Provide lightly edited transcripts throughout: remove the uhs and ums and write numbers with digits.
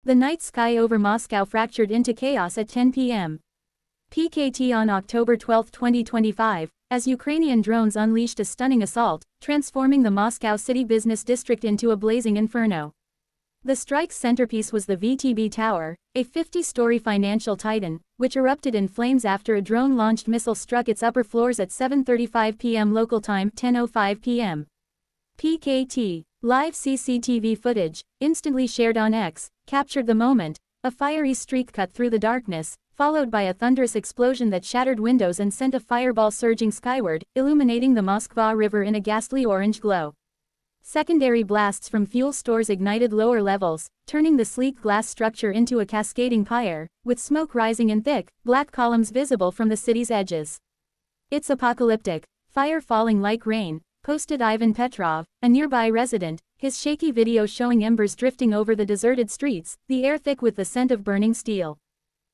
The night sky over Moscow fractured into chaos at 10 p.m. PKT on October 12, 2025, as Ukrainian drones unleashed a stunning assault, transforming the Moscow city business district into a blazing inferno. The strike's centerpiece was the VTB Tower, a 50-story financial titan, which erupted in flames after a drone-launched missile struck its upper floors at 7:35 p.m. local time, 10:05 p.m. PKT. Live CCTV footage, instantly shared on X, captured the moment. A fiery streak cut through the darkness, followed by a thunderous explosion that shattered windows and sent a fireball surging skyward, illuminating the Moskva River in a ghastly orange glow. Secondary blasts from fuel stores ignited lower levels, turning the sleek glass structure into a cascading pyre, with smoke rising in thick, black columns visible from the city's edges. "It's apocalyptic, fire falling like rain," posted Ivan Petrov, a nearby resident, his shaky video showing embers drifting over the deserted streets, the air thick with the scent of burning steel.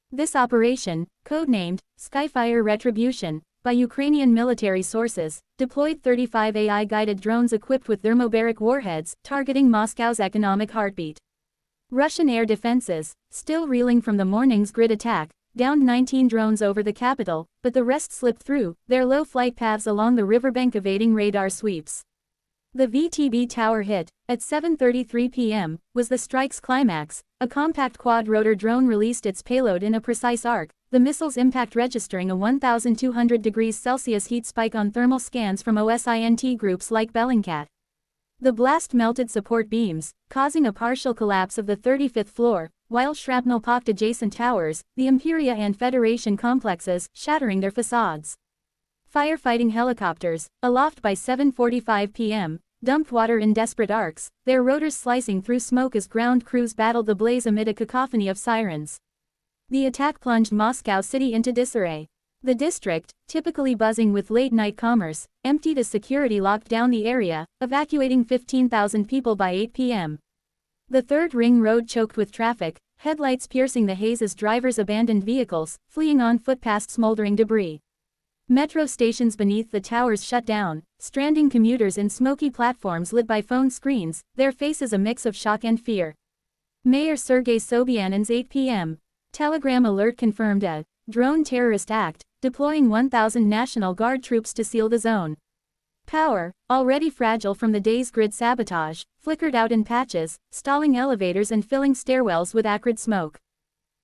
This operation, codenamed Skyfire Retribution by Ukrainian military sources, deployed 35 AI-guided drones equipped with thermobaric warheads, targeting Moscow's economic heartbeat. Russian air defenses, still reeling from the morning's grid attack, downed 19 drones over the capital, but the rest slipped through their low flight paths along the riverbank, evading radar sweeps. The VTB tower hit, at 7:33 p.m., was the strike's climax. A compact quad-rotor drone released its payload in a precise arc, the missile's impact registering a 1,200 degrees Celsius heat spike on thermal scans from OSINT groups like Bellingcat. The blast melted support beams, causing a partial collapse of the 35th floor, while shrapnel pocked adjacent towers, the Imperia and Federation complexes, shattering their facades. Firefighting helicopters, aloft by 7:45 p.m., dumped water in desperate arcs, their rotors slicing through smoke as ground crews battled the blaze amid a cacophony of sirens. The attack plunged Moscow City into disarray. The district, typically buzzing with late-night commerce, emptied as security locked down the area, evacuating 15,000 people by 8 p.m. The third ring road choked with traffic, headlights piercing the haze as drivers abandoned vehicles, fleeing on foot past smoldering debris. Metro stations beneath the towers shut down, stranding commuters in smoky platforms lit by phone screens, their faces a mix of shock and fear. Mayor Sergei Sobyanin's 8 p.m. Telegram alert confirmed a drone terrorist act, deploying 1,000 National Guard troops to seal the zone. Power, already fragile from the day's grid sabotage, flickered out in patches, stalling elevators and filling stairwells with acrid smoke.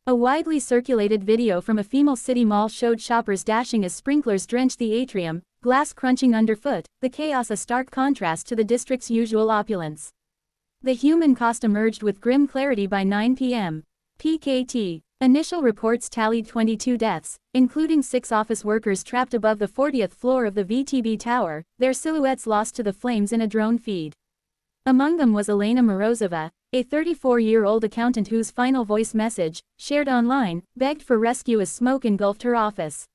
A widely circulated video from a female city mall showed shoppers dashing as sprinklers drenched the atrium, glass crunching underfoot, the chaos a stark contrast to the district's usual opulence. The human cost emerged with grim clarity by 9 p.m. PKT. Initial reports tallied 22 deaths, including 6 office workers trapped above the 40th floor of the VTB tower, their silhouettes lost to the flames in a drone feed. Among them was Elena Morozova, a 34-year-old accountant whose final voice message, shared online, begged for rescue as smoke engulfed her office.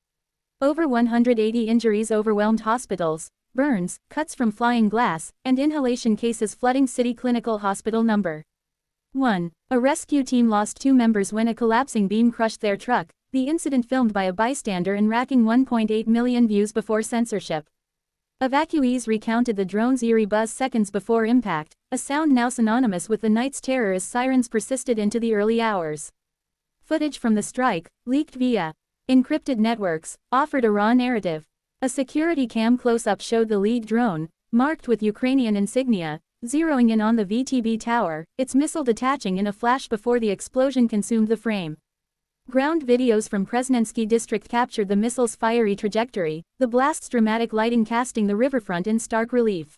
Over 180 injuries overwhelmed hospitals, burns, cuts from flying glass, and inhalation cases flooding City Clinical Hospital No. 1. A rescue team lost 2 members when a collapsing beam crushed their truck, the incident filmed by a bystander and racking 1.8 million views before censorship. Evacuees recounted the drone's eerie buzz seconds before impact, a sound now synonymous with the night's terror as sirens persisted into the early hours. Footage from the strike, leaked via encrypted networks, offered a raw narrative. A security cam close-up showed the lead drone, marked with Ukrainian insignia, zeroing in on the VTB tower, its missile detaching in a flash before the explosion consumed the frame. Ground videos from Presnensky district captured the missile's fiery trajectory, the blast's dramatic lighting casting the riverfront in stark relief.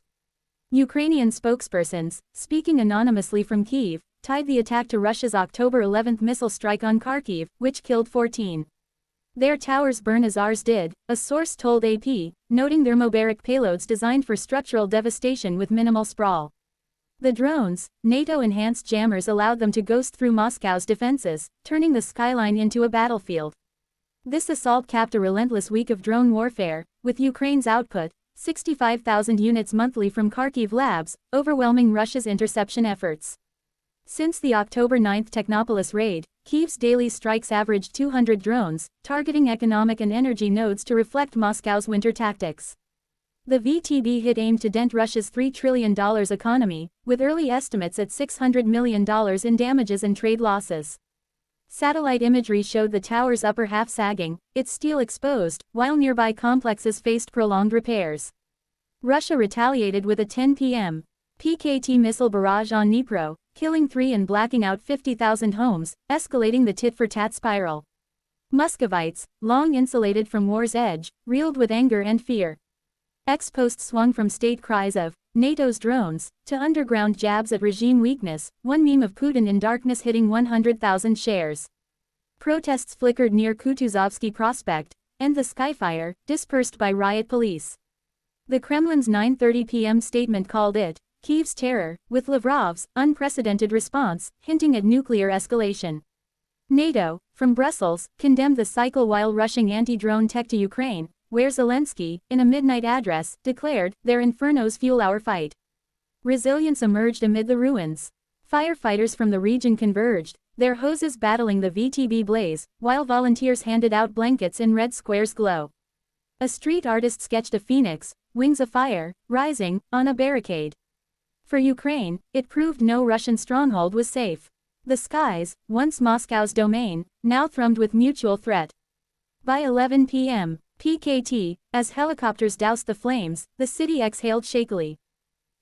Ukrainian spokespersons, speaking anonymously from Kyiv, tied the attack to Russia's October 11 missile strike on Kharkiv, which killed 14. Their towers burn as ours did, a source told AP, noting thermobaric payloads designed for structural devastation with minimal sprawl. The drones, NATO-enhanced jammers allowed them to ghost through Moscow's defenses, turning the skyline into a battlefield. This assault capped a relentless week of drone warfare, with Ukraine's output, 65,000 units monthly from Kharkiv labs, overwhelming Russia's interception efforts. Since the October 9 Technopolis raid, Kyiv's daily strikes averaged 200 drones, targeting economic and energy nodes to reflect Moscow's winter tactics. The VTB hit aimed to dent Russia's $3 trillion economy, with early estimates at $600 million in damages and trade losses. Satellite imagery showed the tower's upper half sagging, its steel exposed, while nearby complexes faced prolonged repairs. Russia retaliated with a 10 p.m. PKT missile barrage on Dnipro, killing 3 and blacking out 50,000 homes, escalating the tit-for-tat spiral. Muscovites, long insulated from war's edge, reeled with anger and fear. Ex-posts swung from state cries of NATO's drones to underground jabs at regime weakness, one meme of Putin in darkness hitting 100,000 shares. Protests flickered near Kutuzovsky Prospect, and the Skyfire, dispersed by riot police. The Kremlin's 9:30 p.m. statement called it Kyiv's terror, with Lavrov's unprecedented response hinting at nuclear escalation. NATO, from Brussels, condemned the cycle while rushing anti-drone tech to Ukraine, where Zelensky, in a midnight address, declared, "Their infernos fuel our fight." Resilience emerged amid the ruins. Firefighters from the region converged, their hoses battling the VTB blaze, while volunteers handed out blankets in red squares glow. A street artist sketched a phoenix, wings afire, rising, on a barricade. For Ukraine, it proved no Russian stronghold was safe. The skies, once Moscow's domain, now thrummed with mutual threat. By 11 p.m. PKT, as helicopters doused the flames, the city exhaled shakily.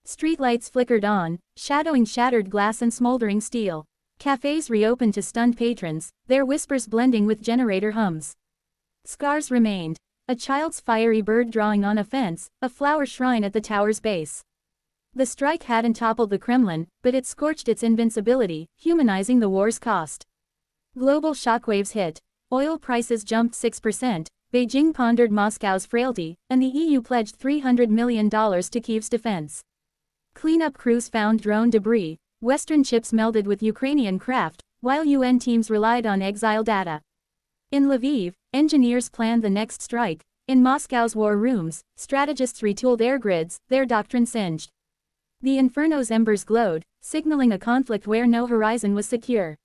Streetlights flickered on, shadowing shattered glass and smoldering steel. Cafes reopened to stunned patrons, their whispers blending with generator hums. Scars remained. A child's fiery bird drawing on a fence, a flower shrine at the tower's base. The strike hadn't toppled the Kremlin, but it scorched its invincibility, humanizing the war's cost. Global shockwaves hit. Oil prices jumped 6%, Beijing pondered Moscow's frailty, and the EU pledged $300 million to Kyiv's defense. Cleanup crews found drone debris, Western ships melded with Ukrainian craft, while UN teams relied on exile data. In Lviv, engineers planned the next strike. In Moscow's war rooms, strategists retooled air grids, their doctrine singed. The Inferno's embers glowed, signaling a conflict where no horizon was secure.